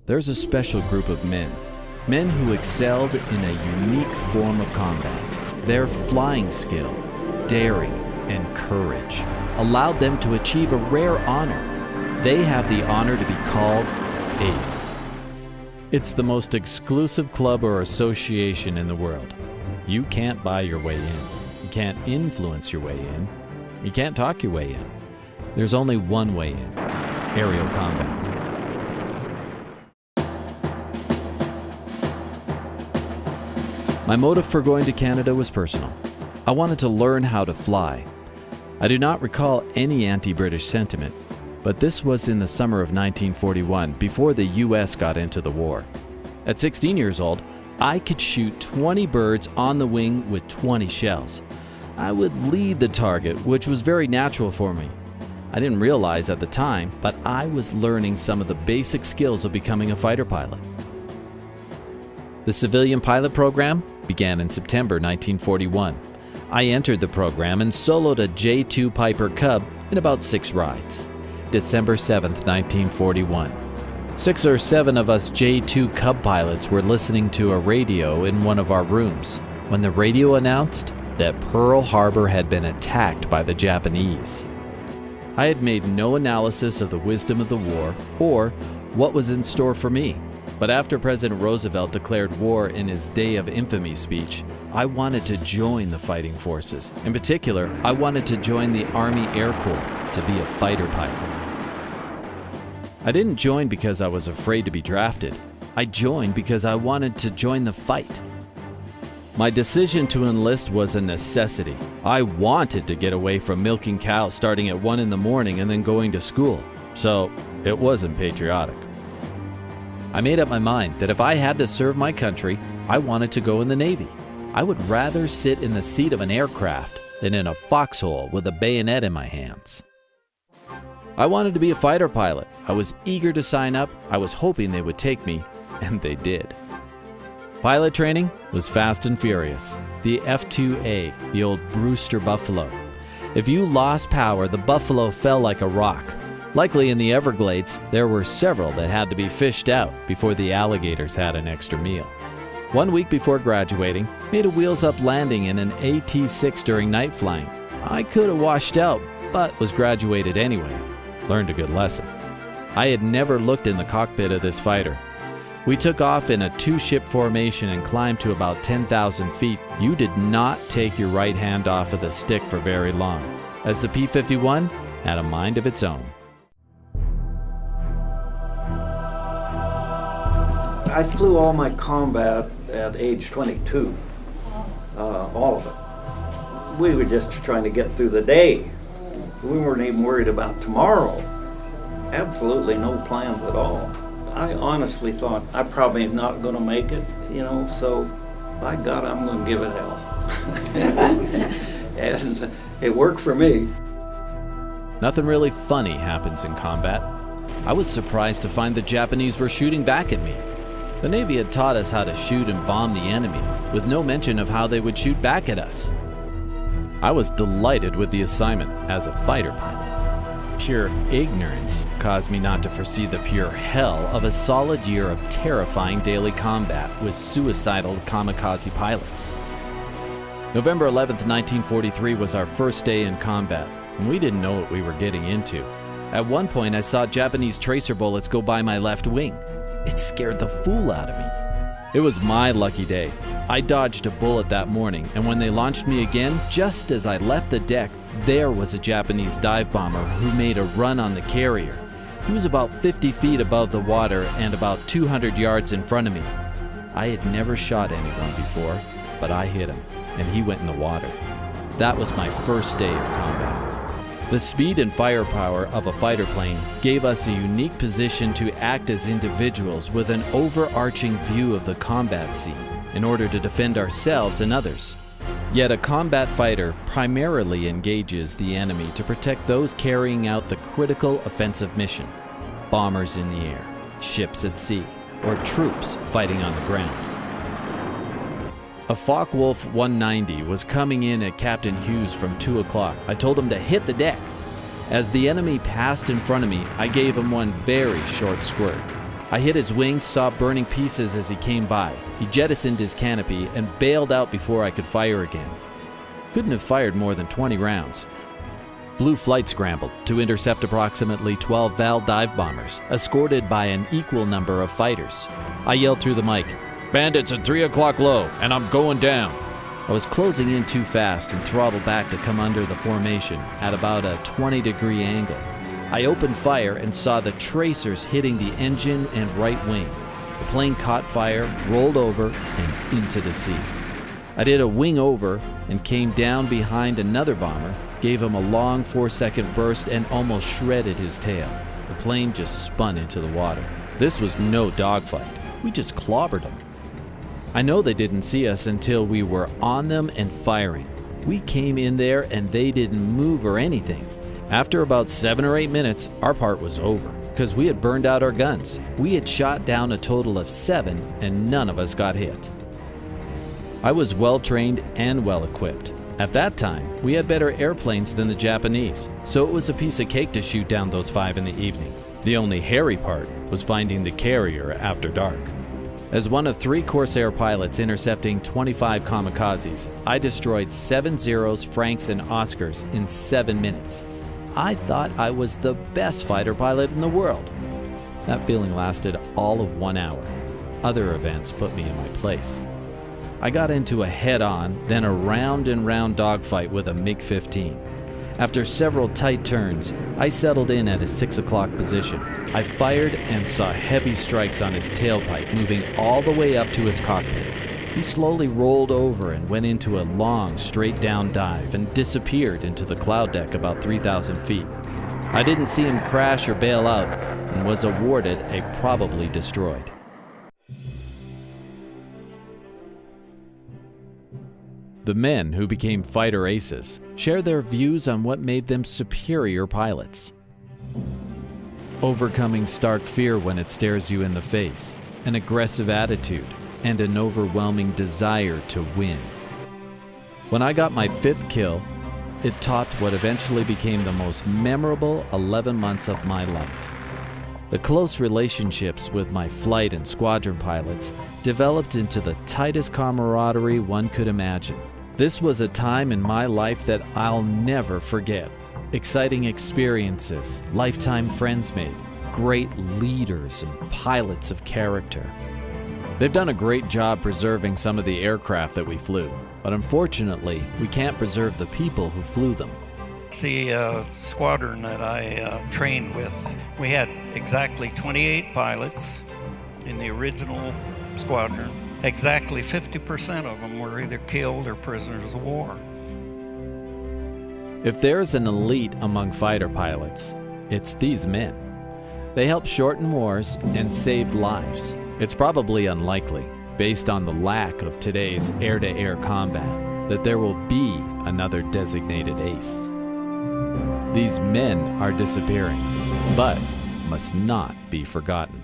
there's a special group of men who excelled in a unique form of combat. Their flying skill, daring, and courage allowed them to achieve a rare honor. They have the honor to be called ACE. It's the most exclusive club or association in the world. You can't buy your way in. You can't influence your way in. You can't talk your way in. There's only one way in: aerial combat. My motive for going to Canada was personal. I wanted to learn how to fly. I do not recall any anti-British sentiment, but this was in the summer of 1941, before the US got into the war. At 16 years old, I could shoot 20 birds on the wing with 20 shells. I would lead the target, which was very natural for me. I didn't realize at the time, but I was learning some of the basic skills of becoming a fighter pilot. The civilian pilot program began in September 1941. I entered the program and soloed a J-2 Piper Cub in about 6 rides. December 7th, 1941. 6 or 7 of us J-2 Cub pilots were listening to a radio in one of our rooms when the radio announced that Pearl Harbor had been attacked by the Japanese. I had made no analysis of the wisdom of the war or what was in store for me. But after President Roosevelt declared war in his Day of Infamy speech, I wanted to join the fighting forces. In particular, I wanted to join the Army Air Corps to be a fighter pilot. I didn't join because I was afraid to be drafted. I joined because I wanted to join the fight. My decision to enlist was a necessity. I wanted to get away from milking cows starting at 1 in the morning and then going to school, so it wasn't patriotic. I made up my mind that if I had to serve my country, I wanted to go in the Navy. I would rather sit in the seat of an aircraft than in a foxhole with a bayonet in my hands. I wanted to be a fighter pilot. I was eager to sign up. I was hoping they would take me, and they did. Pilot training was fast and furious. The F-2A, the old Brewster Buffalo. If you lost power, the Buffalo fell like a rock. Likely in the Everglades, there were several that had to be fished out before the alligators had an extra meal. 1 week before graduating, made a wheels-up landing in an AT-6 during night flying. I could have washed out, but was graduated anyway. Learned a good lesson. I had never looked in the cockpit of this fighter. We took off in a 2-ship formation and climbed to about 10,000 feet. You did not take your right hand off of the stick for very long, as the P-51 had a mind of its own. I flew all my combat at age 22, all of it. We were just trying to get through the day. We weren't even worried about tomorrow. Absolutely no plans at all. I honestly thought I'm probably not going to make it, so by God, I'm going to give it hell. And it worked for me. Nothing really funny happens in combat. I was surprised to find the Japanese were shooting back at me. The Navy had taught us how to shoot and bomb the enemy, with no mention of how they would shoot back at us. I was delighted with the assignment as a fighter pilot. Pure ignorance caused me not to foresee the pure hell of a solid year of terrifying daily combat with suicidal kamikaze pilots. November 11th, 1943 was our first day in combat, and we didn't know what we were getting into. At one point, I saw Japanese tracer bullets go by my left wing. It scared the fool out of me. It was my lucky day. I dodged a bullet that morning, and when they launched me again, just as I left the deck, there was a Japanese dive bomber who made a run on the carrier. He was about 50 feet above the water and about 200 yards in front of me. I had never shot anyone before, but I hit him, and he went in the water. That was my first day of combat. The speed and firepower of a fighter plane gave us a unique position to act as individuals with an overarching view of the combat scene in order to defend ourselves and others. Yet a combat fighter primarily engages the enemy to protect those carrying out the critical offensive mission: bombers in the air, ships at sea, or troops fighting on the ground. A Focke-Wulf 190 was coming in at Captain Hughes from 2 o'clock. I told him to hit the deck. As the enemy passed in front of me, I gave him one very short squirt. I hit his wings, saw burning pieces as he came by. He jettisoned his canopy and bailed out before I could fire again. Couldn't have fired more than 20 rounds. Blue flight scrambled to intercept approximately 12 Val dive bombers, escorted by an equal number of fighters. I yelled through the mic, "Bandits at 3 o'clock low, and I'm going down." I was closing in too fast and throttled back to come under the formation at about a 20-degree angle. I opened fire and saw the tracers hitting the engine and right wing. The plane caught fire, rolled over, and into the sea. I did a wing over and came down behind another bomber, gave him a long 4-second burst, and almost shredded his tail. The plane just spun into the water. This was no dogfight. We just clobbered them. I know they didn't see us until we were on them and firing. We came in there and they didn't move or anything. After about 7 or 8 minutes, our part was over because we had burned out our guns. We had shot down a total of 7 and none of us got hit. I was well trained and well equipped. At that time, we had better airplanes than the Japanese, so it was a piece of cake to shoot down those 5 in the evening. The only hairy part was finding the carrier after dark. As one of 3 Corsair pilots intercepting 25 kamikazes, I destroyed 7 Zeros, Franks, and Oscars in 7 minutes. I thought I was the best fighter pilot in the world. That feeling lasted all of 1 hour. Other events put me in my place. I got into a head-on, then a round-and-round dogfight with a MiG-15. After several tight turns, I settled in at his 6 o'clock position. I fired and saw heavy strikes on his tailpipe moving all the way up to his cockpit. He slowly rolled over and went into a long, straight-down dive and disappeared into the cloud deck about 3,000 feet. I didn't see him crash or bail out and was awarded a probably destroyed. The men who became fighter aces share their views on what made them superior pilots. Overcoming stark fear when it stares you in the face, an aggressive attitude, and an overwhelming desire to win. When I got my 5th kill, it topped what eventually became the most memorable 11 months of my life. The close relationships with my flight and squadron pilots developed into the tightest camaraderie one could imagine. This was a time in my life that I'll never forget. Exciting experiences, lifetime friends made, great leaders and pilots of character. They've done a great job preserving some of the aircraft that we flew, but unfortunately, we can't preserve the people who flew them. The squadron that I trained with, we had exactly 28 pilots in the original squadron. Exactly 50% of them were either killed or prisoners of war. If there's an elite among fighter pilots, it's these men. They helped shorten wars and saved lives. It's probably unlikely, based on the lack of today's air-to-air combat, that there will be another designated ace. These men are disappearing, but must not be forgotten.